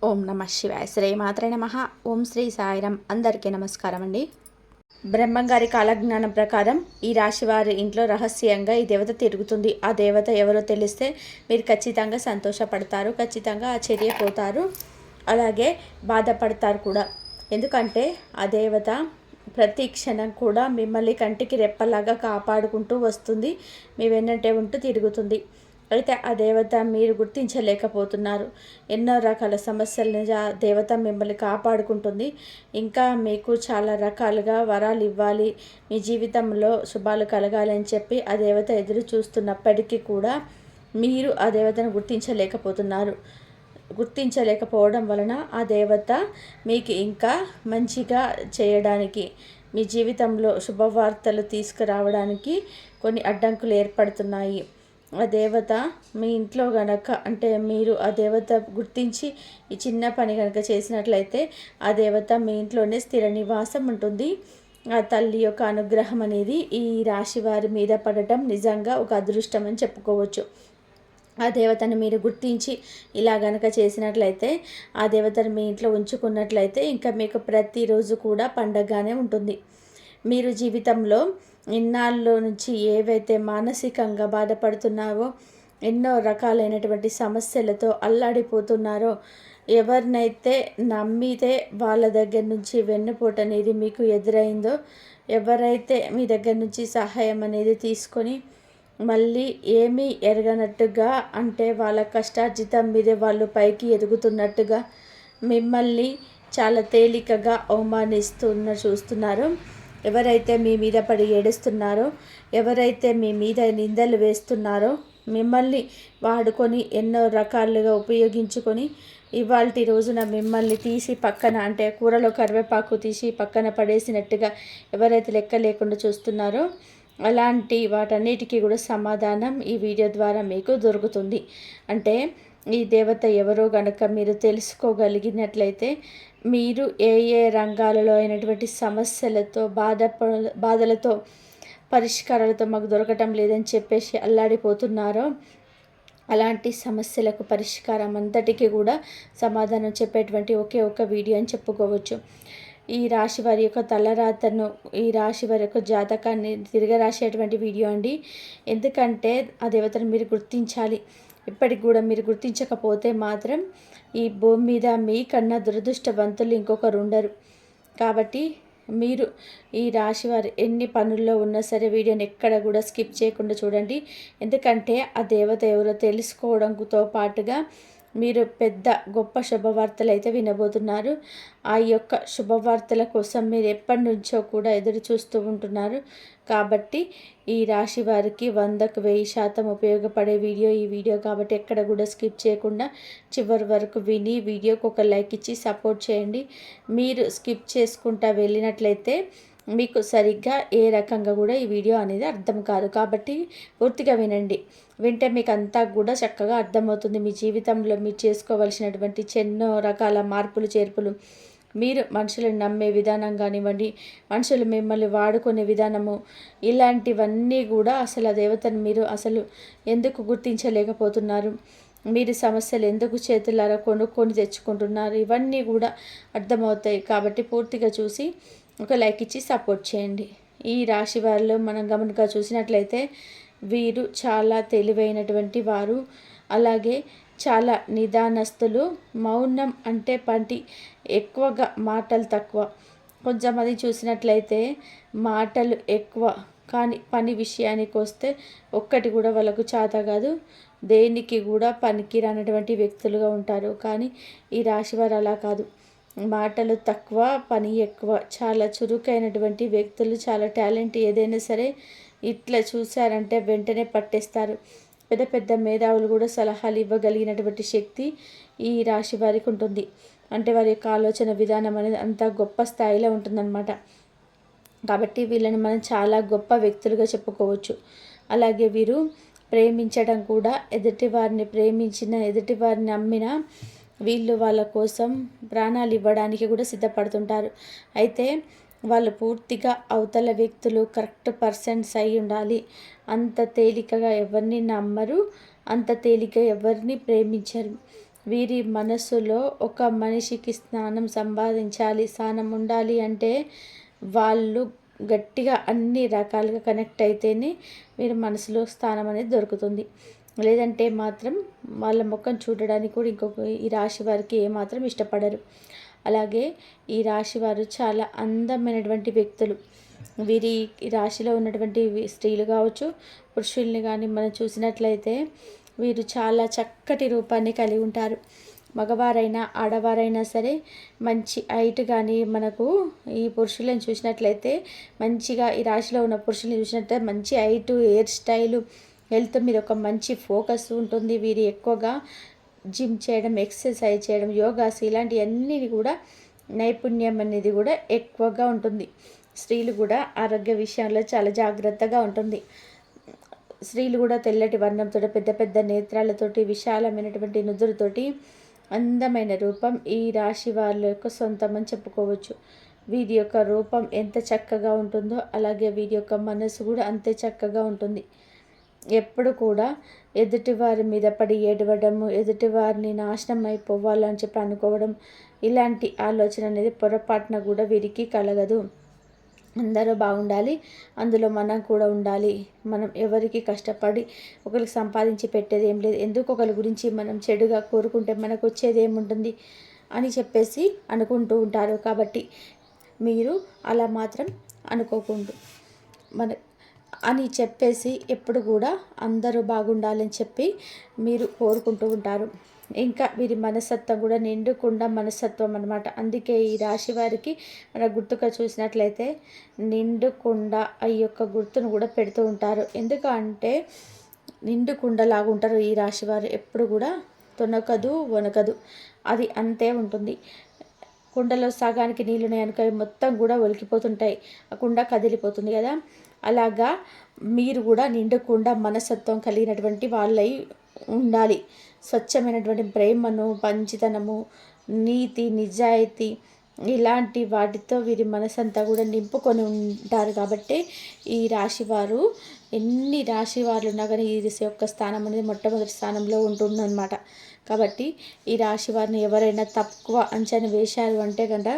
ఓం నమ శివాయ. శ్రీ మాత్రే నమః. ఓం శ్రీ సాయిరాం. అందరికీ నమస్కారం అండి. బ్రహ్మంగారి కాలజ్ఞానం ప్రకారం ఈ రాశి వారి ఇంట్లో రహస్యంగా ఈ దేవత తిరుగుతుంది. ఆ దేవత ఎవరో తెలిస్తే మీరు ఖచ్చితంగా సంతోషపడతారు, ఖచ్చితంగా ఆశ్చర్యపోతారు, అలాగే బాధపడతారు కూడా. ఎందుకంటే ఆ దేవత ప్రతి క్షణం కూడా మిమ్మల్ని కంటికి రెప్పలాగా కాపాడుకుంటూ వస్తుంది, మీ వెన్నంటే ఉంటూ తిరుగుతుంది. అయితే ఆ దేవత మీరు గుర్తించలేకపోతున్నారు. ఎన్నో రకాల సమస్యల నుంచి ఆ దేవత మిమ్మల్ని కాపాడుకుంటుంది. ఇంకా మీకు చాలా రకాలుగా వరాలు ఇవ్వాలి, మీ జీవితంలో శుభాలు కలగాలని చెప్పి ఆ దేవత ఎదురు చూస్తున్నప్పటికీ కూడా మీరు ఆ దేవతను గుర్తించలేకపోవడం వలన ఆ దేవత మీకు ఇంకా మంచిగా చేయడానికి, మీ జీవితంలో శుభవార్తలు తీసుకురావడానికి కొన్ని అడ్డంకులు ఏర్పడుతున్నాయి. ఆ దేవత మీ ఇంట్లో గనక అంటే మీరు ఆ దేవత గుర్తించి ఈ చిన్న పని కనుక చేసినట్లయితే ఆ దేవత మీ ఇంట్లోనే స్థిర నివాసం ఉంటుంది. ఆ తల్లి యొక్క అనుగ్రహం అనేది ఈ రాశి వారి మీద పడటం నిజంగా ఒక అదృష్టం అని చెప్పుకోవచ్చు. ఆ దేవతను మీరు గుర్తించి ఇలా గనక చేసినట్లయితే, ఆ దేవతను మీ ఇంట్లో ఉంచుకున్నట్లయితే ఇంకా మీకు ప్రతిరోజు కూడా పండగగానే ఉంటుంది. మీరు జీవితంలో ఇన్నాళ్ళ నుంచి ఏవైతే మానసికంగా బాధపడుతున్నావో, ఎన్నో రకాలైనటువంటి సమస్యలతో అల్లాడిపోతున్నారో, ఎవరినైతే నమ్మితే వాళ్ళ దగ్గర నుంచి వెన్నుపోటు అనేది మీకు ఎదురైందో, ఎవరైతే మీ దగ్గర నుంచి సహాయం అనేది తీసుకొని మళ్ళీ ఏమీ ఎరగనట్టుగా, అంటే వాళ్ళ కష్టార్జితం మీదే వాళ్ళు పైకి ఎదుగుతున్నట్టుగా మిమ్మల్ని చాలా తేలికగా చూస్తున్నారో, ఎవరైతే మీ మీద పడి ఏడుస్తున్నారో, ఎవరైతే మీ మీద నిందలు వేస్తున్నారో, మిమ్మల్ని వాడుకొని ఎన్నో రకాలుగా ఉపయోగించుకొని ఇవాల్టి రోజున మిమ్మల్ని తీసి పక్కన, అంటే కూరలో కరివేపాకు తీసి పక్కన పడేసినట్టుగా ఎవరైతే లెక్క లేకుండా చూస్తున్నారో, అలాంటి వాటన్నిటికీ కూడా సమాధానం ఈ వీడియో ద్వారా మీకు దొరుకుతుంది. అంటే ఈ దేవత ఎవరో గనక మీరు తెలుసుకోగలిగినట్లయితే, మీరు ఏ ఏ రంగాలలో అయినటువంటి సమస్యలతో బాధలతో పరిష్కారాలతో మాకు దొరకటం లేదని చెప్పేసి అల్లాడిపోతున్నారో, అలాంటి సమస్యలకు పరిష్కారం అంతటికీ కూడా సమాధానం చెప్పేటువంటి ఒకే ఒక వీడియో అని చెప్పుకోవచ్చు. ఈ రాశి వారి యొక్క తలరాతను, ఈ రాశి వారి యొక్క జాతకాన్ని తిరిగి రాసేటువంటి వీడియో అండి. ఎందుకంటే ఆ దేవతను మీరు గుర్తించాలి. ఇప్పటికి కూడా మీరు గుర్తించకపోతే మాత్రం ఈ భూమి మీద మీకన్నా దురదృష్టవంతులు ఇంకొకరు ఉండరు. కాబట్టి మీరు ఈ రాశి వారు ఎన్ని పనుల్లో ఉన్నా సరే వీడియోని ఎక్కడ కూడా స్కిప్ చేయకుండా చూడండి. ఎందుకంటే ఆ దేవత ఎవరో తెలుసుకోవడంతో పాటుగా మీరు పెద్ద గొప్ప శుభవార్తలు అయితే వినబోతున్నారు. ఆ యొక్క శుభవార్తల కోసం మీరు ఎప్పటి నుంచో కూడా ఎదురు చూస్తూ ఉంటున్నారు. కాబట్టి ఈ రాశి వారికి 100కు 1000% ఉపయోగపడే వీడియో ఈ వీడియో. కాబట్టి ఎక్కడ కూడా స్కిప్ చేయకుండా చివరి వరకు విని వీడియోకి ఒక లైక్ ఇచ్చి సపోర్ట్ చేయండి. మీరు స్కిప్ చేసుకుంటా వెళ్ళినట్లయితే మీకు సరిగ్గా ఏ రకంగా కూడా ఈ వీడియో అనేది అర్థం కాదు. కాబట్టి పూర్తిగా వినండి. వింటే మీకు అంతా కూడా చక్కగా అర్థమవుతుంది. మీ జీవితంలో మీరు చేసుకోవలసినటువంటి ఎన్నో రకాల మార్పులు చేర్పులు, మీరు మనుషులను నమ్మే విధానం కానివ్వండి, మనుషులు మిమ్మల్ని వాడుకునే విధానము, ఇలాంటివన్నీ కూడా అసలు ఆ దేవతను మీరు అసలు ఎందుకు గుర్తించలేకపోతున్నారు, మీరు సమస్యలు ఎందుకు చేతులారా కొనుక్కొని తెచ్చుకుంటున్నారు, ఇవన్నీ కూడా అర్థమవుతాయి. కాబట్టి పూర్తిగా చూసి ఒక లైక్ ఇచ్చి సపోర్ట్ చేయండి. ఈ రాశి వారిలో మనం గమనిక చూసినట్లయితే వీరు చాలా తెలివైనటువంటి వారు, అలాగే చాలా నిదానస్తులు, మౌనం అంటే పంటి ఎక్కువగా మాటలు తక్కువ. కొంచెంమంది చూసినట్లయితే మాటలు ఎక్కువ కానీ పని విషయానికి వస్తే ఒక్కటి కూడా వాళ్ళకు చేత కాదు, దేనికి కూడా పనికి రానటువంటి వ్యక్తులుగా ఉంటారు. కానీ ఈ రాశివారు అలా కాదు, మాటలు తక్కువ పని ఎక్కువ, చాలా చురుకైనటువంటి వ్యక్తులు, చాలా టాలెంట్. ఏదైనా సరే ఇట్లా చూశారంటే వెంటనే పట్టేస్తారు. పెద్ద పెద్ద మేధావులు కూడా సలహాలు ఇవ్వగలిగినటువంటి శక్తి ఈ రాశి వారికి ఉంటుంది. అంటే వారి యొక్క ఆలోచన విధానం అనేది అంత గొప్ప స్థాయిలో ఉంటుందన్నమాట. కాబట్టి వీళ్ళని మనం చాలా గొప్ప వ్యక్తులుగా చెప్పుకోవచ్చు. అలాగే వీరు ప్రేమించడం కూడా, ఎదుటివారిని నమ్మిన వీళ్ళు వాళ్ళ కోసం ప్రాణాలు ఇవ్వడానికి కూడా సిద్ధపడుతుంటారు. అయితే వాళ్ళు పూర్తిగా అవతల వ్యక్తులు కరెక్ట్ పర్సన్స్ అయి ఉండాలి. అంత తేలికగా ఎవరిని నమ్మరు, అంత తేలిక ఎవరిని ప్రేమించరు. వీరి మనసులో ఒక మనిషికి స్థానం ఉండాలి అంటే వాళ్ళు గట్టిగా అన్ని రకాలుగా కనెక్ట్ అయితేనే వీరి మనసులో స్థానం అనేది దొరుకుతుంది. లేదంటే మాత్రం వాళ్ళ ముఖం చూడడానికి కూడా ఈ రాశి వారికి ఏమాత్రం ఇష్టపడరు. అలాగే ఈ రాశి వారు చాలా అందమైనటువంటి వ్యక్తులు. వీరి రాశిలో ఉన్నటువంటి స్త్రీలు కావచ్చు, పురుషుల్ని కానీ మనం చూసినట్లయితే వీరు చాలా చక్కటి రూపాన్ని కలిగి ఉంటారు. మగవారైనా ఆడవారైనా సరే మంచి హైట్ కానీ మనకు ఈ పురుషులను చూసినట్లయితే మంచిగా ఈ రాశిలో ఉన్న పురుషుల్ని చూసినట్లయితే మంచి హైటు, హెయిర్ స్టైలు, హెల్త్ మీద ఒక మంచి ఫోకస్ ఉంటుంది. వీరు ఎక్కువగా జిమ్ చేయడం, ఎక్సర్సైజ్ చేయడం, యోగాస్ ఇలాంటివన్నీ కూడా నైపుణ్యం అనేది కూడా ఎక్కువగా ఉంటుంది. స్త్రీలు కూడా ఆరోగ్య విషయంలో చాలా జాగ్రత్తగా ఉంటుంది. స్త్రీలు కూడా తెల్లటి వర్ణంతో, పెద్ద పెద్ద నేత్రాలతోటి, విశాలమైనటువంటి నుదురుతోటి అందమైన రూపం ఈ రాశి వాళ్ళ యొక్క సొంతమని చెప్పుకోవచ్చు. వీరి యొక్క రూపం ఎంత చక్కగా ఉంటుందో అలాగే వీరి యొక్క మనసు కూడా అంతే చక్కగా ఉంటుంది. ఎప్పుడు కూడా ఎదుటివారి మీద పడి ఏడవడము, ఎదుటివారిని నాశనం అయిపోవాలని చెప్పి అనుకోవడం, ఇలాంటి ఆలోచన అనేది పొరపాటున కూడా వీరికి కలగదు. అందరూ బాగుండాలి, అందులో మనం కూడా ఉండాలి. మనం ఎవరికి కష్టపడి ఒకరికి సంపాదించి పెట్టేది ఏం లేదు. ఎందుకు ఒకరి గురించి మనం చెడుగా కోరుకుంటే మనకు వచ్చేది ఏముంటుంది అని చెప్పేసి అనుకుంటూ ఉంటారు. కాబట్టి మీరు అలా మాత్రం అనుకోకుండా అని చెప్పేసి ఎప్పుడు కూడా అందరూ బాగుండాలని చెప్పి మీరు కోరుకుంటూ ఉంటారు. ఇంకా వీరి మనస్తత్వం కూడా నిండుకుండా మనస్తత్వం అన్నమాట. అందుకే ఈ రాశి వారికి మన గుర్తుగా చూసినట్లయితే నిండుకుండా ఈ యొక్క గుర్తును కూడా పెడుతూ ఉంటారు. ఎందుకంటే నిండుకుండలాగా ఉంటారు ఈ రాశి వారు. ఎప్పుడు కూడా తొనకదు వనకదు, అది అంతే ఉంటుంది. కుండలో సగానికి నీళ్ళు ఉన్నాయనుకో మొత్తం కూడా ఒలికిపోతుంటాయి, ఆ కుండ కదిలిపోతుంది కదా. అలాగా మీరు కూడా నిండుకుండా మనస్తత్వం కలిగినటువంటి వాళ్ళై ఉండాలి. స్వచ్ఛమైనటువంటి ప్రేమను, మంచితనము, నీతి, నిజాయితీ ఇలాంటి వాటితో వీరి మనసంతా కూడా నింపుకొని ఉంటారు. కాబట్టి ఈ రాశివారు ఎన్ని రాశి వారు ఉన్నా కానీ ఈ యొక్క స్థానం అనేది మొట్టమొదటి స్థానంలో ఉంటుందన్నమాట. కాబట్టి ఈ రాశి వారిని ఎవరైనా తక్కువ అంచనా వేశారు అంటే కనుక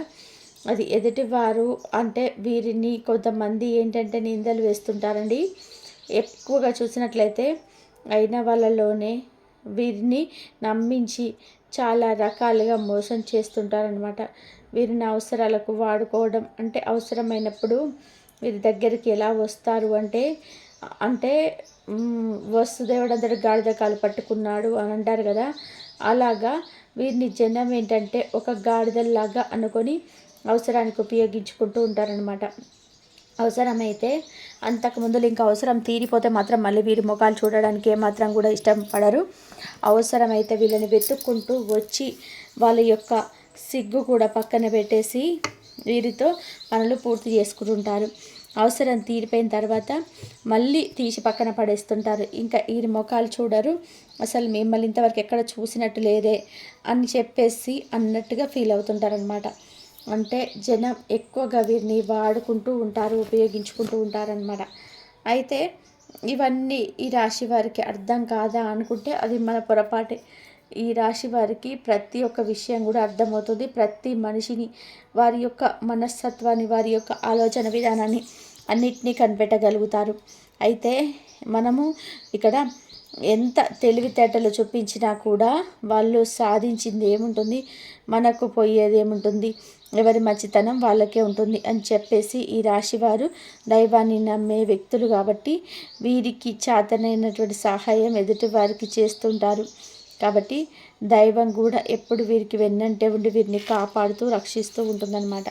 అది ఎదుటివారు అంటే వీరిని కొంతమంది ఏంటంటే నిందలు వేస్తుంటారండి. ఎక్కువగా చూసినట్లయితే అయిన వాళ్ళలోనే వీరిని నమ్మించి చాలా రకాలుగా మోసం చేస్తుంటారనమాట. వీరిని అవసరాలకు వాడుకోవడం అంటే అవసరమైనప్పుడు వీరి దగ్గరికి ఎలా వస్తారు అంటే అంటే వసుదేవుడు అంతటి గాడిద కాలు పట్టుకున్నాడు అని అంటారు కదా. అలాగా వీరిని జనం ఏంటంటే ఒక గాడిదల్లాగా అనుకొని అవసరానికి ఉపయోగించుకుంటూ ఉంటారనమాట. అవసరమైతే అంతకుముందు ఇంకా అవసరం తీరిపోతే మాత్రం మళ్ళీ వీరి ముఖాలు చూడడానికి ఏమాత్రం కూడా ఇష్టపడరు. అవసరమైతే వీళ్ళని వెతుక్కుంటూ వచ్చి వాళ్ళ యొక్క సిగ్గు కూడా పక్కన పెట్టేసి వీరితో పనులు పూర్తి చేసుకుంటుంటారు. అవసరం తీరిపోయిన తర్వాత మళ్ళీ తీసి పక్కన పడేస్తుంటారు. ఇంకా వీరి ముఖాలు చూడరు. అసలు మిమ్మల్ని ఇంతవరకు ఎక్కడ చూసినట్టు లేదే అని చెప్పేసి అన్నట్టుగా ఫీల్ అవుతుంటారనమాట. అంటే జనం ఎక్కువగా వీరిని వాడుకుంటూ ఉంటారు, ఉపయోగించుకుంటూ ఉంటారనమాట. అయితే ఇవన్నీ ఈ రాశి వారికి అర్థం కాదా అనుకుంటే అది మన పొరపాటే. ఈ రాశి వారికి ప్రతి ఒక్క విషయం కూడా అర్థమవుతుంది. ప్రతి మనిషిని, వారి యొక్క మనస్తత్వాన్ని, వారి యొక్క ఆలోచన విధానాన్ని అన్నిటినీ కనిపెట్టగలుగుతారు. అయితే మనము ఇక్కడ ఎంత తెలివితేటలు చూపించినా కూడా వాళ్ళు సాధించింది ఏముంటుంది, మనకు పోయేది ఏముంటుంది, ఎవరి మంచితనం వాళ్ళకే ఉంటుంది అని చెప్పేసి ఈ రాశివారు దైవాన్ని నమ్మే వ్యక్తులు కాబట్టి వీరికి చేతనైనటువంటి సహాయం ఎదుటి వారికి చేస్తుంటారు. కాబట్టి దైవం కూడా ఎప్పుడు వీరికి వెన్నంటే ఉండి వీరిని కాపాడుతూ రక్షిస్తూ ఉంటుందన్నమాట.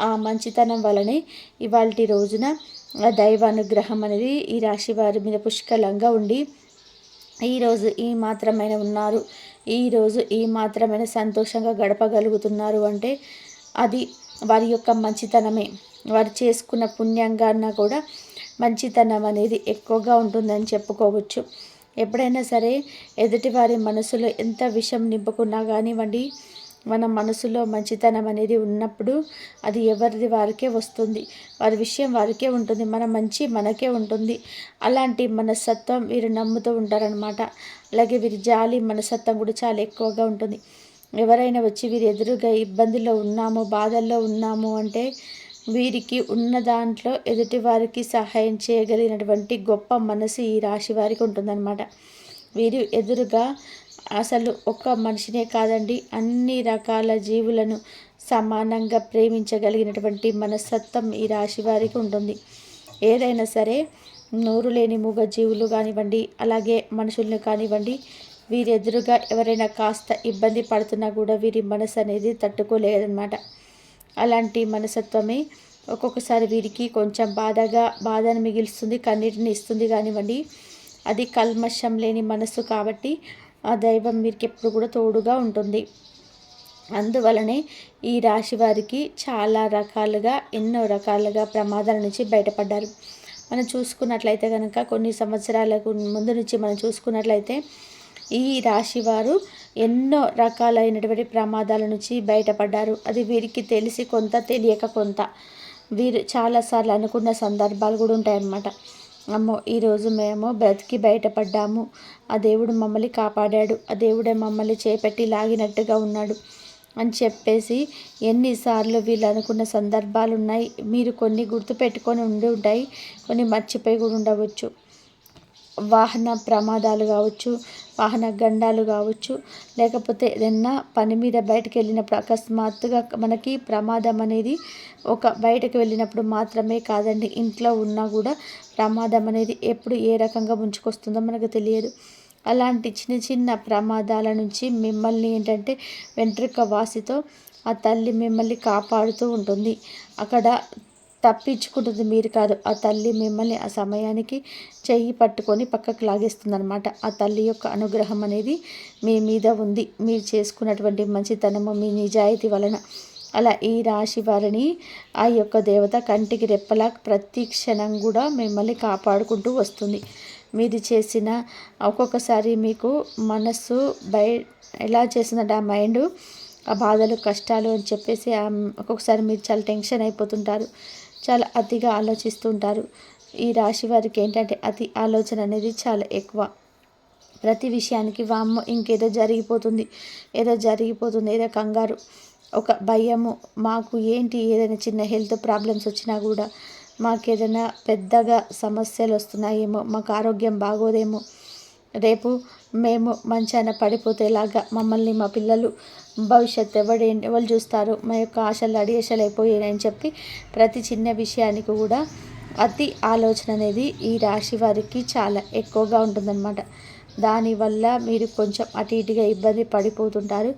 ఆ మంచితనం వలనే ఇవాల్టి రోజున దైవానుగ్రహం అనేది ఈ రాశి వారి మీద పుష్కలంగా ఉండి ఈరోజు ఈ మాత్రమైన ఉన్నారు, ఈరోజు ఈ మాత్రమైన సంతోషంగా గడపగలుగుతున్నారు అంటే అది వారి యొక్క మంచితనమే. వారు చేసుకున్న పుణ్యంగా కూడా మంచితనం అనేది ఎక్కువగా ఉంటుందని చెప్పుకోవచ్చు. ఎప్పుడైనా సరే ఎదుటివారి మనసులో ఎంత విషం నింపుకున్నా కానివ్వండి, మన మనసులో మంచితనం అనేది ఉన్నప్పుడు అది ఎవరిది వారికే వస్తుంది, వారి విషయం వారికే ఉంటుంది, మన మంచి మనకే ఉంటుంది. అలాంటి మనస్తత్వం వీరు నమ్ముతూ ఉంటారనమాట. అలాగే వీరి జాలి మనస్తత్వం కూడా చాలా ఎక్కువగా ఉంటుంది. ఎవరైనా వచ్చి వీరి ఎదురుగా ఇబ్బందుల్లో ఉన్నాము, బాధల్లో ఉన్నాము అంటే వీరికి ఉన్న దాంట్లో ఎదుటి వారికి సహాయం చేయగలిగినటువంటి గొప్ప మనసు ఈ రాశి వారికి ఉంటుందన్నమాట. వీరు ఎదురుగా అసలు ఒక్క మనిషినే కాదండి, అన్ని రకాల జీవులను సమానంగా ప్రేమించగలిగినటువంటి మనస్తత్వం ఈ రాశి వారికి ఉంటుంది. ఏదైనా సరే నోరు లేని మూగ జీవులు కానివ్వండి, అలాగే మనుషులను కానివ్వండి, వీరి ఎదురుగా ఎవరైనా కాస్త ఇబ్బంది పడుతున్నా కూడా వీరి మనసు అనేది తట్టుకోలేదన్నమాట. అలాంటి మనస్తత్వమే ఒక్కొక్కసారి వీరికి కొంచెం బాధను మిగిల్స్తుంది, కన్నీటిని ఇస్తుంది కానివ్వండి. అది కల్మషం లేని మనసు కాబట్టి ఆ దైవం వీరికి ఎప్పుడు కూడా తోడుగా ఉంటుంది. అందువలనే ఈ రాశి వారికి చాలా రకాలుగా ఎన్నో రకాలుగా ప్రమాదాల నుంచి బయటపడ్డారు. మనం చూసుకున్నట్లయితే కనుక కొన్ని సంవత్సరాలకు ముందు నుంచి మనం చూసుకున్నట్లయితే ఈ రాశి వారు ఎన్నో రకాలైనటువంటి ప్రమాదాల నుంచి బయటపడ్డారు. అది వీరికి తెలిసి కొంత, తెలియక కొంత. వీరు చాలాసార్లు అనుకున్న సందర్భాలు కూడా ఉంటాయన్నమాట. అమ్మో ఈరోజు మేము బ్రతికి బయటపడ్డాము, ఆ దేవుడు మమ్మల్ని కాపాడాడు, ఆ దేవుడే మమ్మల్ని చేపట్టి లాగినట్టుగా ఉన్నాడు అని చెప్పేసి ఎన్నిసార్లు వీళ్ళు అనుకున్న సందర్భాలు ఉన్నాయి. మీరు కొన్ని గుర్తుపెట్టుకొని ఉండి ఉంటాయి, కొన్ని మర్చిపోయి కూడా ఉండవచ్చు. వాహన ప్రమాదాలు కావచ్చు, వాహన గండాలు కావచ్చు, లేకపోతే ఏదన్నా పని మీద బయటకు వెళ్ళినప్పుడు అకస్మాత్తుగా మనకి ప్రమాదం అనేది బయటకు వెళ్ళినప్పుడు మాత్రమే కాదండి, ఇంట్లో ఉన్నా కూడా ప్రమాదం అనేది ఎప్పుడు ఏ రకంగా ముంచుకొస్తుందో మనకు తెలియదు. అలాంటి చిన్న చిన్న ప్రమాదాల నుంచి మిమ్మల్ని ఏంటంటే వెంట్రుక వాసితో ఆ తల్లి మిమ్మల్ని కాపాడుతూ ఉంటుంది. అక్కడ తప్పించుకుంటుంది మీరు కాదు, ఆ తల్లి మిమ్మల్ని ఆ సమయానికి చెయ్యి పట్టుకొని పక్కకు లాగేస్తుందనమాట. ఆ తల్లి యొక్క అనుగ్రహం అనేది మీ మీద ఉంది, మీరు చేసుకున్నటువంటి మంచితనము, మీ నిజాయితీ వలన. అలా ఈ రాశి వారిని ఆ యొక్క దేవత కంటికి రెప్పలా ప్రతి క్షణం కూడా మిమ్మల్ని కాపాడుకుంటూ వస్తుంది. మీరు చేసిన ఒక్కొక్కసారి మీకు మనస్సు ఎలా చేసిందంటే ఆ మైండ్ ఆ బాధలు కష్టాలు అని చెప్పేసి ఒక్కొక్కసారి మీరు చాలా టెన్షన్ అయిపోతుంటారు, చాలా అతిగా ఆలోచిస్తుంటారు. ఈ రాశి వారికి ఏంటంటే అతి ఆలోచన అనేది చాలా ఎక్కువ. ప్రతి విషయానికి వామ్మో ఇంకేదో జరిగిపోతుంది, ఏదో కంగారు, ఒక భయము. మాకు ఏంటి ఏదైనా చిన్న హెల్త్ ప్రాబ్లమ్స్ వచ్చినా కూడా, మాకేదైనా పెద్దగా సమస్యలు వస్తున్నాయేమో, మాకు ఆరోగ్యం బాగోదేమో, రేపు మేము మంచాన పడిపోతేలాగా మమ్మల్ని మా పిల్లలు భవిష్యత్తు ఎవరు చూస్తారు, మా యొక్క ఆశలు అడియాశలు అయిపోయాయని చెప్పి ప్రతి చిన్న విషయానికి కూడా అతి ఆలోచన అనేది ఈ రాశి వారికి చాలా ఎక్కువగా ఉంటుందన్నమాట. దానివల్ల మీరు కొంచెం అటు ఇటుగా ఇబ్బంది పడిపోతుంటారు.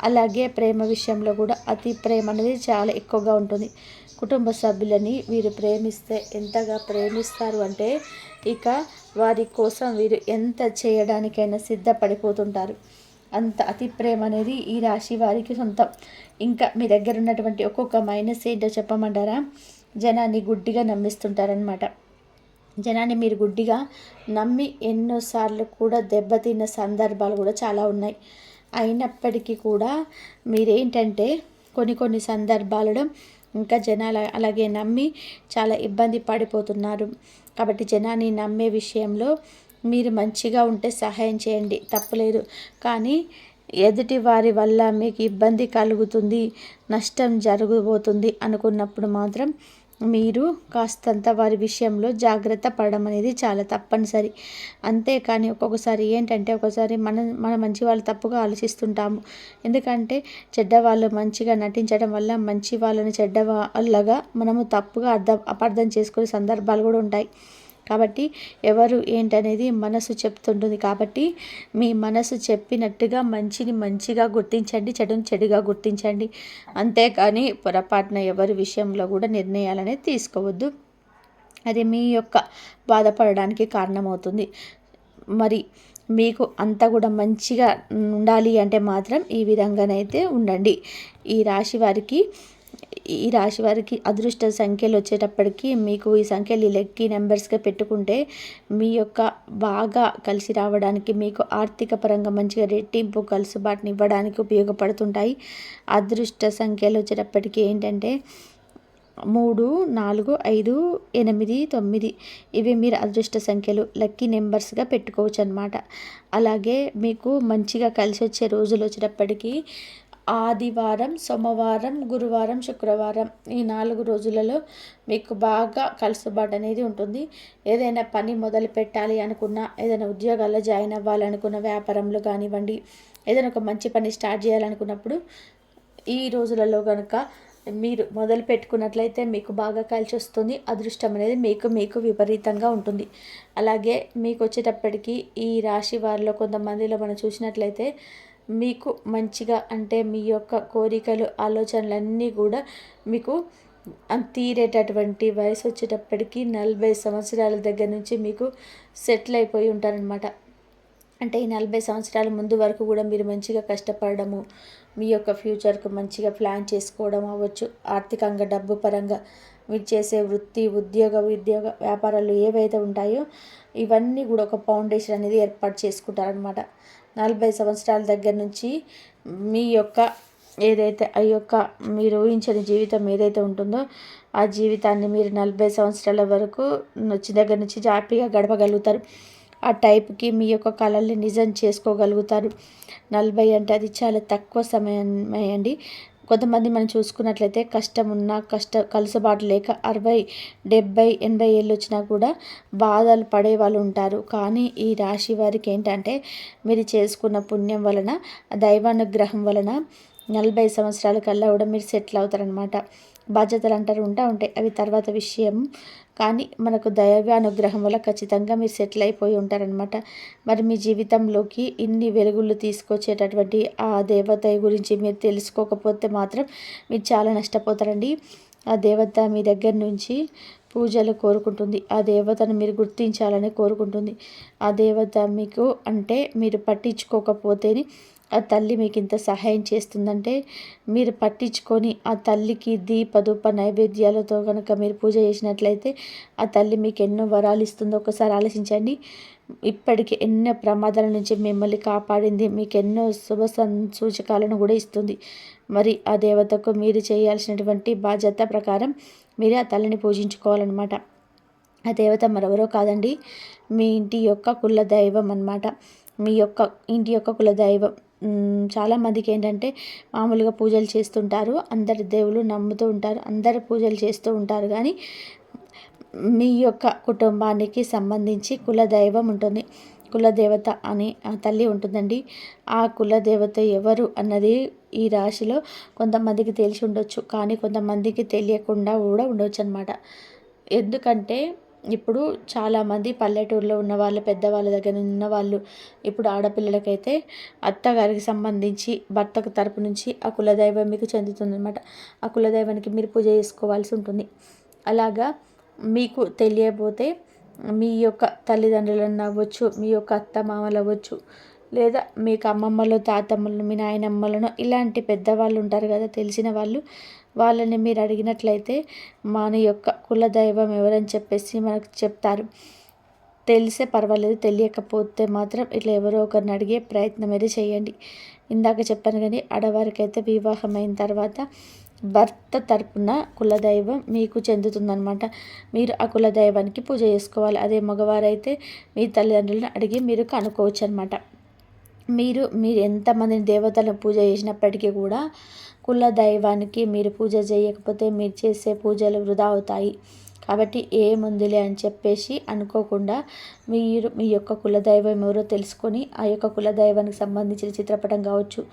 అలాగే ప్రేమ విషయంలో కూడా అతి ప్రేమ అనేది చాలా ఎక్కువగా ఉంటుంది. కుటుంబ సభ్యులని వీరు ప్రేమిస్తే ఎంతగా ప్రేమిస్తారు అంటే ఇక వారి కోసం వీరు ఎంత చేయడానికైనా సిద్ధపడిపోతుంటారు. అంత అతి ప్రేమ అనేది ఈ రాశి వారికి సొంతం. ఇంకా మీ దగ్గర ఉన్నటువంటి ఒక్కొక్క మైనస్ ఏంటో చెప్పమంటారా? జనాన్ని గుడ్డిగా నమ్మిస్తుంటారనమాట. జనాన్ని మీరు గుడ్డిగా నమ్మి ఎన్నోసార్లు కూడా దెబ్బతిన్న సందర్భాలు కూడా చాలా ఉన్నాయి. అయినప్పటికీ కూడా మీరేంటంటే కొన్ని సందర్భాలలో ఇంకా జనాలు అలాగే నమ్మి చాలా ఇబ్బంది పడిపోతున్నారు. కాబట్టి జనాన్ని నమ్మే విషయంలో మీరు మంచిగా ఉంటే సహాయం చేయండి, తప్పులేదు. కానీ ఎదుటి వారి వల్ల మీకు ఇబ్బంది కలుగుతుంది, నష్టం జరగబోతుంది అనుకున్నప్పుడు మాత్రం మీరు కాస్తంత వారి విషయంలో జాగ్రత్త పడడం అనేది చాలా తప్పనిసరి. అంతేకాని ఒక్కొక్కసారి ఏంటంటే ఒకసారి మన మంచి వాళ్ళు తప్పుగా ఆలోచిస్తుంటాము. ఎందుకంటే చెడ్డవాళ్ళు మంచిగా నటించడం వల్ల మంచి వాళ్ళని చెడ్డ వాళ్ళగా మనము తప్పుగా అపార్థం చేసుకునే సందర్భాలు కూడా ఉంటాయి. కాబట్టి ఎవరు ఏంటనేది మనసు చెప్తుంటుంది. కాబట్టి మీ మనసు చెప్పినట్టుగా మంచిని మంచిగా గుర్తించండి, చెడుని చెడుగా గుర్తించండి. అంతేకాని పొరపాటున ఎవరి విషయంలో కూడా నిర్ణయాలనేది తీసుకోవద్దు. అది మీ యొక్క బాధపడడానికి కారణమవుతుంది. మరి మీకు అంతా కూడా మంచిగా ఉండాలి అంటే మాత్రం ఈ విధంగానైతే ఉండండి. ఈ రాశి వారికి ఈ రాశి వారికి అదృష్ట సంఖ్యలు వచ్చేటప్పటికి మీకు ఈ సంఖ్యలు లక్కీ నెంబర్స్గా పెట్టుకుంటే మీ యొక్క బాగా కలిసి రావడానికి, మీకు ఆర్థిక పరంగా మంచిగా రెట్టింపు కలుసుబాటుని ఇవ్వడానికి ఉపయోగపడుతుంటాయి. అదృష్ట సంఖ్యలు వచ్చేటప్పటికి ఏంటంటే 3, 4, 5, 8, 9 ఇవి మీరు అదృష్ట సంఖ్యలు లక్కీ నెంబర్స్గా పెట్టుకోవచ్చు అనమాట. అలాగే మీకు మంచిగా కలిసి వచ్చే రోజులు వచ్చేటప్పటికి ఆదివారం, సోమవారం, గురువారం, శుక్రవారం ఈ 4 రోజులలో మీకు బాగా కలుసుబాటు అనేది ఉంటుంది. ఏదైనా పని మొదలు పెట్టాలి అనుకున్నా, ఏదైనా ఉద్యోగాల్లో జాయిన్ అవ్వాలనుకున్న, వ్యాపారంలో కానివ్వండి, ఏదైనా ఒక మంచి పని స్టార్ట్ చేయాలనుకున్నప్పుడు ఈ రోజులలో కనుక మీరు మొదలు పెట్టుకున్నట్లయితే మీకు బాగా కలిసి వస్తుంది. అదృష్టం అనేది మీకు విపరీతంగా ఉంటుంది. అలాగే మీకు వచ్చేటప్పటికి ఈ రాశి వారిలో కొంతమందిలో మనం చూసినట్లయితే మీకు మంచిగా అంటే మీ యొక్క కోరికలు, ఆలోచనలన్నీ కూడా మీకు తీరేటటువంటి వయసు వచ్చేటప్పటికి 40 సంవత్సరాల దగ్గర నుంచి మీకు సెటిల్ అయిపోయి ఉంటారనమాట. అంటే ఈ 40 సంవత్సరాల ముందు వరకు కూడా మీరు మంచిగా కష్టపడము, మీ యొక్క ఫ్యూచర్కు మంచిగా ప్లాన్ చేసుకోవడం అవ్వచ్చు. ఆర్థికంగా, డబ్బు పరంగా మీరు చేసే వృత్తి, ఉద్యోగ వ్యాపారాలు ఏవైతే ఉంటాయో ఇవన్నీ కూడా ఒక ఫౌండేషన్ అనేది ఏర్పాటు చేసుకుంటారనమాట. 40 సంవత్సరాల దగ్గర నుంచి మీ యొక్క ఏదైతే ఆ యొక్క మీరు ఊహించని జీవితం ఏదైతే ఉంటుందో ఆ జీవితాన్ని మీరు 40 సంవత్సరాల వరకు వచ్చిన దగ్గర నుంచి హ్యాపీగా గడపగలుగుతారు. ఆ టైప్కి మీ యొక్క కళల్ని నిజం చేసుకోగలుగుతారు. 40 అంటే అది చాలా తక్కువ సమయమే అండి. కొంతమంది మనం చూసుకున్నట్లయితే కష్టం ఉన్నా, కలుసుబాటు లేక 60, 70, 80 ఏళ్ళు వచ్చినా కూడా బాధలు పడే వాళ్ళు ఉంటారు. కానీ ఈ రాశి వారికి ఏంటంటే మీరు చేసుకున్న పుణ్యం వలన, దైవానుగ్రహం వలన 40 సంవత్సరాల కల్లా కూడా మీరు సెటిల్ అవుతారనమాట. బాధ్యతలు అంటారు ఉంటాయి, అవి తర్వాత విషయం. కానీ మనకు దైవానుగ్రహం వల్ల ఖచ్చితంగా మీరు సెటిల్ అయిపోయి ఉంటారనమాట. మరి మీ జీవితంలోకి ఇన్ని వెలుగులు తీసుకొచ్చేటటువంటి ఆ దేవత గురించి మీరు తెలుసుకోకపోతే మాత్రం మీరు చాలా నష్టపోతారండి. ఆ దేవత మీ దగ్గర నుంచి పూజలు కోరుకుంటుంది. ఆ దేవతను మీరు గుర్తించాలని కోరుకుంటుంది. ఆ దేవత మీకు అంటే మీరు పట్టించుకోకపోతేనే ఆ తల్లి మీకు ఇంత సహాయం చేస్తుందంటే మీరు పట్టించుకొని ఆ తల్లికి దీపధూప నైవేద్యాలతో కనుక మీరు పూజ చేసినట్లయితే ఆ తల్లి మీకు ఎన్నో వరాలు ఇస్తుందో ఒకసారి ఆలోచించండి. ఇప్పటికి ఎన్నో ప్రమాదాల నుంచి మిమ్మల్ని కాపాడింది, మీకు ఎన్నో శుభ సూచకాలను కూడా ఇస్తుంది. మరి ఆ దేవతకు మీరు చేయాల్సినటువంటి బాధ్యత ప్రకారం మీరే ఆ తల్లిని పూజించుకోవాలన్నమాట. ఆ దేవత మరెవరో కాదండి, మీ ఇంటి యొక్క కుల దైవం అన్నమాట. మీ యొక్క ఇంటి యొక్క కుల దైవం. చాలామందికి ఏంటంటే మామూలుగా పూజలు చేస్తుంటారు, అందరి దేవుళ్ళు నమ్ముతూ ఉంటారు, అందరు పూజలు చేస్తూ ఉంటారు. కానీ మీ యొక్క కుటుంబానికి సంబంధించి కులదైవం ఉంటుంది, కులదేవత అని ఆ తల్లి ఉంటుందండి. ఆ కులదేవత ఎవరు అన్నది ఈ రాశిలో కొంతమందికి తెలిసి ఉండొచ్చు, కానీ కొంతమందికి తెలియకుండా కూడా ఉండొచ్చు అనమాట. ఎందుకంటే ఇప్పుడు చాలామంది పల్లెటూరులో ఉన్న వాళ్ళు, పెద్దవాళ్ళ దగ్గర ఉన్న వాళ్ళు ఇప్పుడు ఆడపిల్లలకైతే అత్తగారికి సంబంధించి భర్తకు తరపు నుంచి ఆ కులదైవం మీకు చెందుతుందన్నమాట. ఆ కులదైవానికి మీరు పూజ చేసుకోవాల్సి ఉంటుంది. అలాగా మీకు తెలియకపోతే మీ యొక్క తల్లిదండ్రులను అవ్వచ్చు, మీ యొక్క అత్త మామలు అవ్వచ్చు, లేదా మీకు అమ్మమ్మలు, తాతమ్మలను, మీ నాయనమ్మలను ఇలాంటి పెద్దవాళ్ళు ఉంటారు కదా తెలిసిన వాళ్ళు, వాళ్ళని మీరు అడిగినట్లయితే మన యొక్క కులదైవం ఎవరని చెప్పేసి మనకు చెప్తారు. తెలిసే పర్వాలేదు, తెలియకపోతే మాత్రం ఇట్లా ఎవరో ఒకరిని అడిగే ప్రయత్నం అయితే చేయండి. ఇందాక చెప్పాను కానీ ఆడవారికైతే వివాహమైన తర్వాత భర్త తరపున కులదైవం మీకు చెందుతుందనమాట. మీరు ఆ కులదైవానికి పూజ చేసుకోవాలి. అదే మగవారైతే మీ తల్లిదండ్రులను అడిగి మీరు కనుక్కోవచ్చు అనమాట. మీరు ఎంతమంది దేవతలను పూజ చేసినప్పటికీ కూడా కుల దైవానికి మీరు పూజ చేయకపోతే మీరు చేసే పూజలు వృధా అవుతాయి. కాబట్టి ఏముందిలే అని చెప్పేసి అనుకోకుండా మీరు మీ యొక్క కులదైవం ఎవరో తెలుసుకొని ఆ యొక్క కులదైవానికి సంబంధించిన చిత్రపటం కావచ్చు,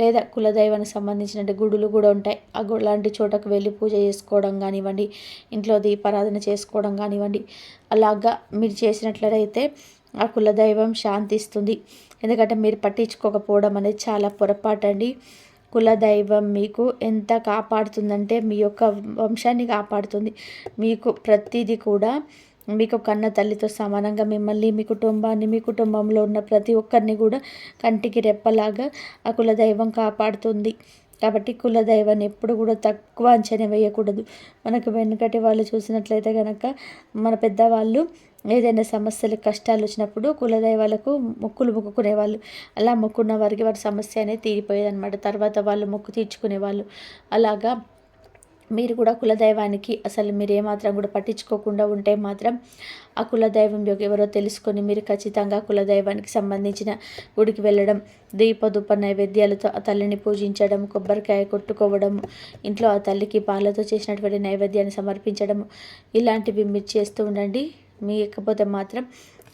లేదా కులదైవానికి సంబంధించిన గుడులు కూడా ఉంటాయి, ఆ లాంటి చోటకు వెళ్ళి పూజ చేసుకోవడం కానివ్వండి, ఇంట్లో దీపారాధన చేసుకోవడం కానివ్వండి, అలాగా మీరు చేసినట్లయితే ఆ కులదైవం శాంతిస్తుంది. ఎందుకంటే మీరు పట్టించుకోకపోవడం అనేది చాలా పొరపాటు అండి. కులదైవం మీకు ఎంత కాపాడుతుందంటే మీ యొక్క వంశాన్ని కాపాడుతుంది. మీకు ప్రతిదీ కూడా మీకు కన్న తల్లితో సమానంగా మిమ్మల్ని, మీ కుటుంబాన్ని, మీ కుటుంబంలో ఉన్న ప్రతి ఒక్కరిని కూడా కంటికి రెప్పలాగా ఆ కులదైవం కాపాడుతుంది. కాబట్టి కులదైవాన్ని ఎప్పుడు కూడా తక్కువ అంచనా వేయకూడదు. మనకు వెనుకటి వాళ్ళు చూసినట్లయితే కనుక మన పెద్దవాళ్ళు ఏదైనా సమస్యలు కష్టాలు వచ్చినప్పుడు కులదైవాలకు మొక్కులు మొక్కుకునేవాళ్ళు. అలా మొక్కున్న వారికి వారి సమస్య అనేది తీరిపోయేదనమాట. తర్వాత వాళ్ళు మొక్కు తీర్చుకునేవాళ్ళు. అలాగా మీరు కూడా కులదైవానికి అసలు మీరు ఏమాత్రం కూడా పట్టించుకోకుండా ఉంటే మాత్రం ఆ కులదైవం ఎవరో తెలుసుకొని మీరు ఖచ్చితంగా కులదైవానికి సంబంధించిన గుడికి వెళ్ళడం, దీపధూప నైవేద్యాలతో ఆ తల్లిని పూజించడం, కొబ్బరికాయ కొట్టుకోవడం, ఇంట్లో ఆ తల్లికి పాలతో చేసినటువంటి నైవేద్యాన్ని సమర్పించడం, ఇలాంటివి మీరు చేస్తూ ఉండండి. మీకపోతే మాత్రం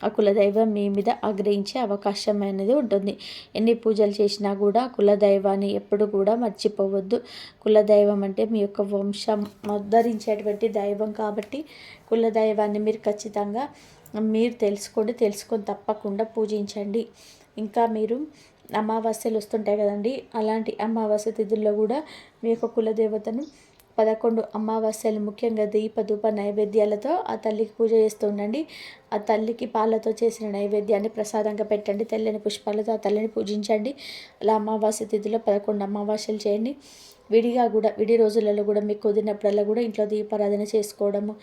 ఆ కులదైవం మీ మీద ఆగ్రహించే అవకాశం అనేది ఉంటుంది. ఎన్ని పూజలు చేసినా కూడా కులదైవాన్ని ఎప్పుడు కూడా మర్చిపోవద్దు. కులదైవం అంటే మీ యొక్క వంశం ఉద్ధరించేటువంటి దైవం కాబట్టి కులదైవాన్ని మీరు ఖచ్చితంగా మీరు తెలుసుకొని తప్పకుండా పూజించండి. ఇంకా మీరు అమావాస్యలు వస్తుంటాయి కదండి, అలాంటి అమావాస్య తిథుల్లో కూడా మీ యొక్క కులదేవతను 11 అమావాస్యలు ముఖ్యంగా దీపధూప నైవేద్యాలతో ఆ తల్లికి పూజ చేస్తూ ఉండండి. ఆ తల్లికి పాలతో చేసిన నైవేద్యాన్ని ప్రసాదంగా పెట్టండి. తెల్లని పుష్పాలతో ఆ తల్లిని పూజించండి. అలా అమావాస్య తిథిలో 11 అమావాస్యలు చేయండి. విడిగా కూడా విడి రోజులలో కూడా మీకు కుదిరినప్పుడల్లా కూడా ఇంట్లో దీపారాధన చేసుకోవడము,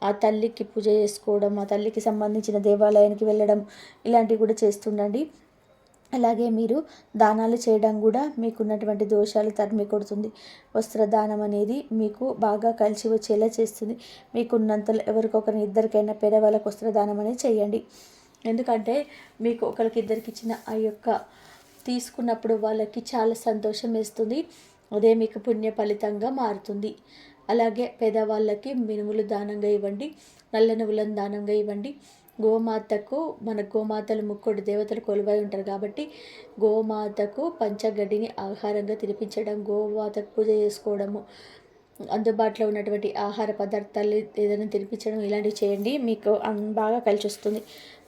ఆ తల్లికి పూజ చేసుకోవడం, ఆ తల్లికి సంబంధించిన దేవాలయానికి వెళ్ళడం, ఇలాంటివి కూడా చేస్తుండండి. అలాగే మీరు దానాలు చేయడం కూడా మీకున్నటువంటి దోషాలు తరిమి కొడుతుంది. వస్త్రదానం అనేది మీకు బాగా కలిసి వచ్చేలా చేస్తుంది. మీకున్నంతలో ఎవరికొకరి ఇద్దరికైనా పేదవాళ్ళకి వస్త్రదానం అనేది చేయండి. ఎందుకంటే మీకు ఒకరికి ఇద్దరికి ఇచ్చిన ఆ యొక్క తీసుకున్నప్పుడు వాళ్ళకి చాలా సంతోషం వేస్తుంది. అదే మీకు పుణ్య ఫలితంగా మారుతుంది. అలాగే పేదవాళ్ళకి మినుములు దానంగా ఇవ్వండి, నల్ల నువ్వులను దానంగా ఇవ్వండి. గోమాతకు మన గోమాతలు ముక్కోటి దేవతలు కొలువై ఉంటారు కాబట్టి గోమాతకు పంచగడ్డిని ఆహారంగా తినిపించడం, గోమాతకు పూజ చేసుకోవడము, అందుబాటులో ఉన్నటువంటి ఆహార పదార్థాలు ఏదైనా తినిపించడం, ఇలాంటివి చేయండి. మీకు బాగా కలిసి వస్తుంది.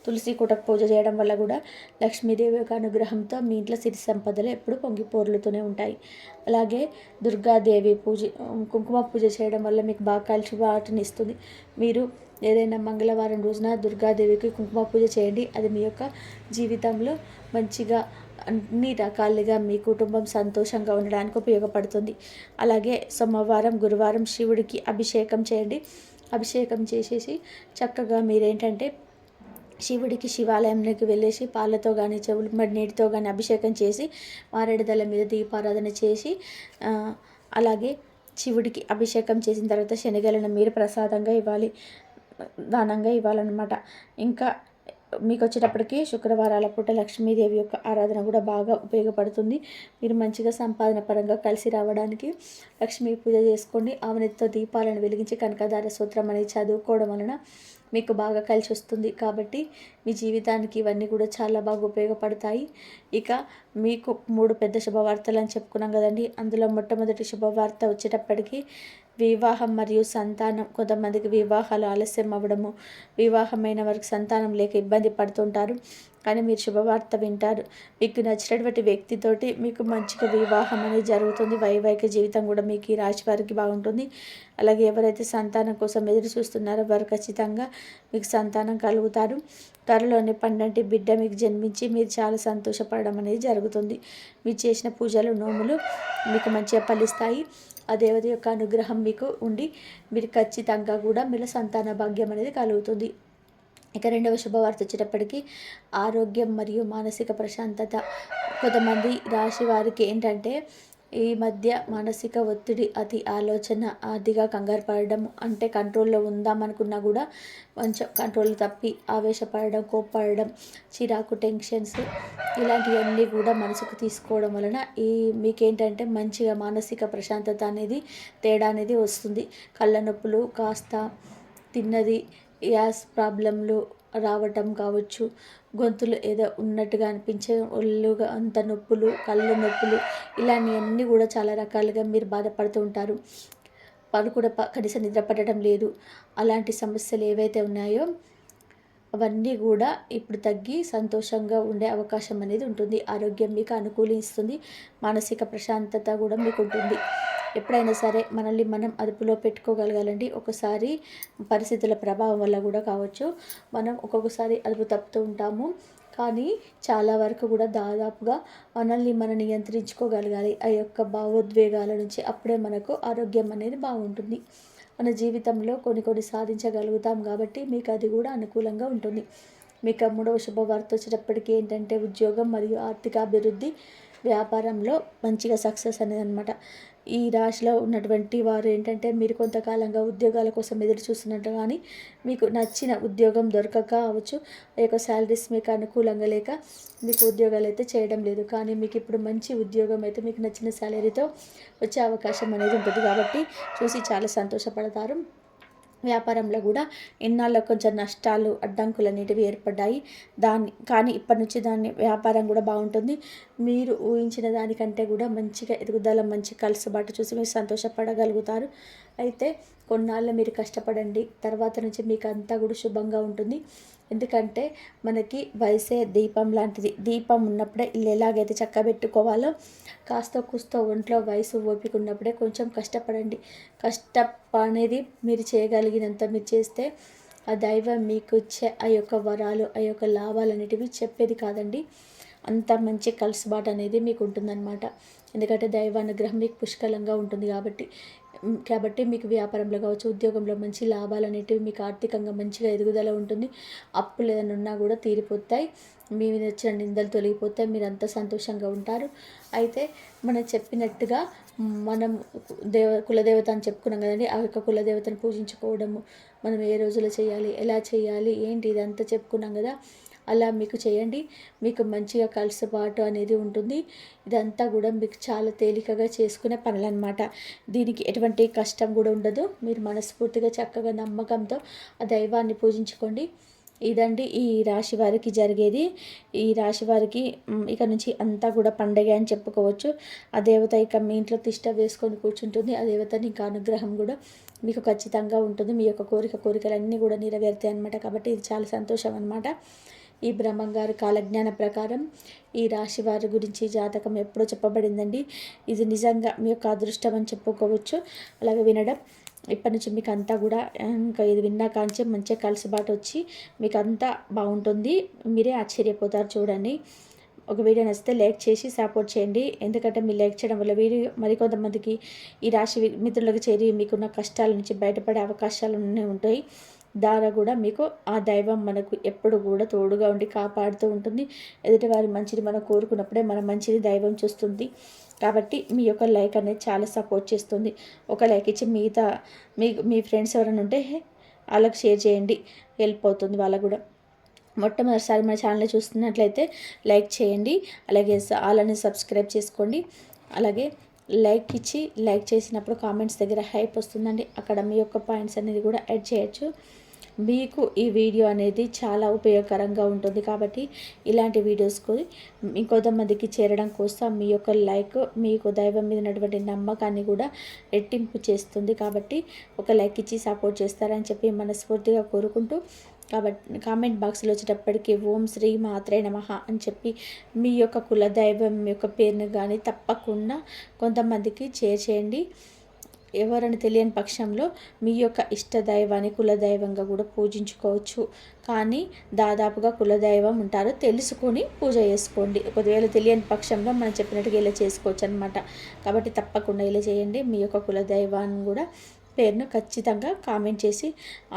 తులసి కోటకు పూజ చేయడం వల్ల కూడా లక్ష్మీదేవి యొక్క అనుగ్రహంతో మీ ఇంట్లో సిరి సంపదలు ఎప్పుడు పొంగి పోర్లుతూనే ఉంటాయి. అలాగే దుర్గాదేవి కుంకుమ పూజ చేయడం వల్ల మీకు బాగా కలిసి వాటిని ఇస్తుంది. మీరు ఏదైనా మంగళవారం రోజున దుర్గాదేవికి కుంకుమ పూజ చేయండి. అది మీ యొక్క జీవితంలో మంచిగా అన్ని రకాలుగా మీ కుటుంబం సంతోషంగా ఉండడానికి ఉపయోగపడుతుంది. అలాగే సోమవారం, గురువారం శివుడికి అభిషేకం చేయండి. అభిషేకం చేసేసి చక్కగా మీరేంటంటే శివుడికి శివాలయంలోకి వెళ్ళేసి పాలతో కానీ చెవులు నీటితో కానీ అభిషేకం చేసి మారేడుదల మీద దీపారాధన చేసి అలాగే శివుడికి అభిషేకం చేసిన తర్వాత శనగలను మీరు ప్రసాదంగా ఇవ్వాలి, దానంగా ఇవ్వాలన్నమాట. ఇంకా మీకు వచ్చేటప్పటికి శుక్రవారాల పూట లక్ష్మీదేవి యొక్క ఆరాధన కూడా బాగా ఉపయోగపడుతుంది. మీరు మంచిగా సంపాదన పరంగా కలిసి రావడానికి లక్ష్మీ పూజ చేసుకోండి. ఆమెతో దీపాలను వెలిగించి కనకదార సూత్రం అనేది చదువుకోవడం వలన మీకు బాగా కలిసి వస్తుంది. కాబట్టి మీ జీవితానికి ఇవన్నీ కూడా చాలా బాగా ఉపయోగపడతాయి. ఇక మీకు 3 పెద్ద శుభవార్తలు అని చెప్పుకున్నాం కదండి. అందులో మొట్టమొదటి శుభవార్త వచ్చేటప్పటికి వివాహం మరియు సంతానం. కొంతమందికి వివాహాలు ఆలస్యం అవ్వడము, వివాహమైన వారికి సంతానం లేక ఇబ్బంది పడుతుంటారు. కానీ మీరు శుభవార్త వింటారు. మీకు నచ్చినటువంటి వ్యక్తితోటి మీకు మంచిగా వివాహం అనేది జరుగుతుంది. వైవాహిక జీవితం కూడా మీకు ఈ రాశి వారికి బాగుంటుంది. అలాగే ఎవరైతే సంతానం కోసం ఎదురు చూస్తున్నారో వారు ఖచ్చితంగా మీకు సంతానం కలుగుతారు. త్వరలోనే పండంటి బిడ్డ మీకు జన్మించి మీరు చాలా సంతోషపడడం అనేది జరుగుతుంది. మీరు చేసిన పూజలు, నోములు మీకు మంచిగా ఫలిస్తాయి. ఆ దేవత యొక్క అనుగ్రహం మీకు ఉండి మీరు ఖచ్చితంగా కూడా మీరు సంతాన భాగ్యం అనేది కలుగుతుంది. ఇక రెండవ శుభవార్త వచ్చేటప్పటికి ఆరోగ్యం మరియు మానసిక ప్రశాంతత. కొంతమంది రాశి వారికి ఏంటంటే ఈ మధ్య మానసిక ఒత్తిడి, అతి ఆలోచన, అతిగా కంగారు పడడం, అంటే కంట్రోల్లో ఉందామనుకున్నా కూడా కొంచెం కంట్రోల్ తప్పి ఆవేశపడడం, కోప్పడడం, చిరాకు, టెన్షన్స్ ఇలాంటివన్నీ కూడా మనసుకు తీసుకోవడం వలన మీకేంటంటే మంచిగా మానసిక ప్రశాంతత అనేది తేడా అనేది వస్తుంది. కళ్ళ నొప్పులు, కాస్త తిన్నది గ్యాస్ ప్రాబ్లంలు రావటం కావచ్చు, గొంతులు ఏదో ఉన్నట్టుగా అనిపించే, ఒళ్ళుగా అంత నొప్పులు, కళ్ళు నొప్పులు, ఇలాంటివన్నీ కూడా చాలా రకాలుగా మీరు బాధపడుతూ ఉంటారు. కూడా కనీసం నిద్ర పట్టడం లేదు. అలాంటి సమస్యలు ఏవైతే ఉన్నాయో అవన్నీ కూడా ఇప్పుడు తగ్గి సంతోషంగా ఉండే అవకాశం అనేది ఉంటుంది. ఆరోగ్యం మీకు అనుకూలిస్తుంది. మానసిక ప్రశాంతత కూడా మీకు ఉంటుంది. ఎప్పుడైనా సరే మనల్ని మనం అదుపులో పెట్టుకోగలగాలండి. ఒకసారి పరిస్థితుల ప్రభావం వల్ల కూడా కావచ్చు మనం ఒక్కొక్కసారి అదుపు తప్పుతూ ఉంటాము. కానీ చాలా వరకు కూడా దాదాపుగా మనల్ని మనం నియంత్రించుకోగలగాలి ఆ యొక్క భావోద్వేగాల నుంచి. అప్పుడే మనకు ఆరోగ్యం అనేది బాగుంటుంది. మన జీవితంలో కొన్ని సాధించగలుగుతాం కాబట్టి మీకు అది కూడా అనుకూలంగా ఉంటుంది. మీకు మూడవ శుభవార్త వచ్చేటప్పటికి ఏంటంటే ఉద్యోగం మరియు ఆర్థిక అభివృద్ధి, వ్యాపారంలో మంచిగా సక్సెస్ అనేది అనమాట. ఈ రాశిలో ఉన్నటువంటి వారు ఏంటంటే మీరు కొంతకాలంగా ఉద్యోగాల కోసం ఎదురు చూస్తున్నట్టు, కానీ మీకు నచ్చిన ఉద్యోగం దొరకక అవ్వచ్చు, ఆ యొక్క శాలరీస్ మీకు అనుకూలంగా లేక మీకు ఉద్యోగాలు అయితే చేయడం లేదు. కానీ మీకు ఇప్పుడు మంచి ఉద్యోగం అయితే మీకు నచ్చిన శాలరీతో వచ్చే అవకాశం అనేది ఉంటుంది కాబట్టి చూసి చాలా సంతోషపడతారు. వ్యాపారంలో కూడా ఇన్నాళ్ళ కొంచెం నష్టాలు, అడ్డంకులు అనేటివి ఏర్పడ్డాయి. కానీ ఇప్పటి నుంచి దాన్ని వ్యాపారం కూడా బాగుంటుంది. మీరు ఊహించిన దానికంటే కూడా మంచిగా ఎదుగుదల, మంచి కలుసుబాటు చూసి మీరు సంతోషపడగలుగుతారు. అయితే కొన్నాళ్ళు మీరు కష్టపడండి, తర్వాత నుంచి మీకు అంతా కూడా శుభంగా ఉంటుంది. ఎందుకంటే మనకి వయసే దీపం లాంటిది. దీపం ఉన్నప్పుడే ఇల్లు ఎలాగైతే చక్కబెట్టుకోవాలో, కాస్త కూస్తో ఒంట్లో వయసు ఓపిక ఉన్నప్పుడే కొంచెం కష్టపడండి. అనేది మీరు చేయగలిగినంత మీరు చేస్తే ఆ దైవం మీకు ఇచ్చే ఆ యొక్క వరాలు, ఆ యొక్క లాభాలు అనేటివి చెప్పేది కాదండి. అంత మంచి కలుసుబాటు అనేది మీకు ఉంటుందన్నమాట. ఎందుకంటే దైవానుగ్రహం మీకు పుష్కలంగా ఉంటుంది కాబట్టి మీకు వ్యాపారంలో కావచ్చు, ఉద్యోగంలో మంచి లాభాలు అనేటివి, మీకు ఆర్థికంగా మంచిగా ఎదుగుదల ఉంటుంది. అప్పులు ఏదైనా ఉన్నా కూడా తీరిపోతాయి. మీ మీద వచ్చిన నిందలు తొలగిపోతాయి. మీరు అంత సంతోషంగా ఉంటారు. అయితే మనం చెప్పినట్టుగా మనం కులదేవత అని చెప్పుకున్నాం కదండి. ఆ యొక్క కులదేవతను పూజించుకోవడము, మనం ఏ రోజులో చేయాలి, ఎలా చేయాలి, ఏంటి ఇదంతా చెప్పుకున్నాం కదా. అలా మీకు చేయండి. మీకు మంచిగా కలుసుబాటు అనేది ఉంటుంది. ఇదంతా కూడా మీకు చాలా తేలికగా చేసుకునే పనులన్నమాట. దీనికి ఎటువంటి కష్టం కూడా ఉండదు. మీరు మనస్ఫూర్తిగా చక్కగా నమ్మకంతో ఆ దైవాన్ని పూజించుకోండి. ఇదండి ఈ రాశి వారికి జరిగేది. ఈ రాశి వారికి ఇక నుంచి అంతా కూడా పండగ అని చెప్పుకోవచ్చు. ఆ దేవత ఇక మీ ఇంట్లో తిష్ట వేసుకొని కూర్చుంటుంది. ఆ దేవత ఇంకా అనుగ్రహం కూడా మీకు ఖచ్చితంగా ఉంటుంది. మీ యొక్క కోరికలన్నీ కూడా నెరవేరుతాయి అన్నమాట. కాబట్టి ఇది చాలా సంతోషం అన్నమాట. ఈ బ్రహ్మంగారు కాలజ్ఞాన ప్రకారం ఈ రాశి వారి గురించి జాతకం ఎప్పుడో చెప్పబడిందండి. ఇది నిజంగా మీ యొక్క అదృష్టం అని చెప్పుకోవచ్చు. అలాగే వినడం ఇప్పటి నుంచి మీకు అంతా కూడా ఇంకా ఇది విన్నా కాంచే మంచిగా కలుసుబాటు వచ్చి మీకు అంతా బాగుంటుంది. మీరే ఆశ్చర్యపోతారు. చూడండి, ఒక వీడియో నచ్చితే లైక్ చేసి సపోర్ట్ చేయండి. ఎందుకంటే మీరు లైక్ చేయడం వల్ల వీడియో మరికొంతమందికి ఈ రాశి మిత్రులకు చేరి మీకున్న కష్టాల నుంచి బయటపడే అవకాశాలు ఉంటాయి. ద్వారా కూడా మీకు ఆ దైవం మనకు ఎప్పుడు కూడా తోడుగా ఉండి కాపాడుతూ ఉంటుంది. ఎదుటి వారి మంచిని మనం కోరుకున్నప్పుడే మన మంచిని దైవం చూస్తుంది. కాబట్టి మీ యొక్క లైక్ అనేది చాలా సపోర్ట్ చేస్తుంది. ఒక లైక్ ఇచ్చి మీ ఫ్రెండ్స్ ఎవరైనా ఉంటే వాళ్ళకి షేర్ చేయండి, హెల్ప్ అవుతుంది వాళ్ళకు కూడా. మొట్టమొదటిసారి మన ఛానల్ చూస్తున్నట్లయితే లైక్ చేయండి. అలాగే వాళ్ళని సబ్స్క్రైబ్ చేసుకోండి. అలాగే లైక్ చేసినప్పుడు కామెంట్స్ దగ్గర హైప్ వస్తుందండి. అక్కడ మీ యొక్క పాయింట్స్ అనేది కూడా యాడ్ చేయొచ్చు. మీకు ఈ వీడియో అనేది చాలా ఉపయోగకరంగా ఉంటుంది. కాబట్టి ఇలాంటి వీడియోస్కు ఇంకొంతమందికి చేరడం కోసం మీ యొక్క లైక్ మీకు దైవం మీద ఉన్నటువంటి నమ్మకాన్ని కూడా రెట్టింపు చేస్తుంది. కాబట్టి ఒక లైక్ ఇచ్చి సపోర్ట్ చేస్తారని చెప్పి మనస్ఫూర్తిగా కోరుకుంటూ, కాబట్టి కామెంట్ బాక్స్లో వచ్చేటప్పటికి ఓం శ్రీ మాత్రే నమః అని చెప్పి మీ యొక్క కులదైవం యొక్క పేరును కానీ తప్పకుండా కొంతమందికి చేయండి. ఎవరని తెలియని పక్షంలో మీ యొక్క ఇష్టదైవాన్ని కులదైవంగా కూడా పూజించుకోవచ్చు. కానీ దాదాపుగా కులదైవం ఉంటారో తెలుసుకొని పూజ చేసుకోండి. ఒకవేళ తెలియని పక్షంలో మనం చెప్పినట్టుగా ఇలా చేసుకోవచ్చు అనమాట. కాబట్టి తప్పకుండా ఇలా చేయండి. మీ యొక్క కులదైవాన్ని కూడా పేరును ఖచ్చితంగా కామెంట్ చేసి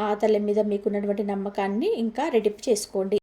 ఆ తల్లి మీద మీకున్నటువంటి నమ్మకాన్ని ఇంకా రెట్టింపు చేసుకోండి.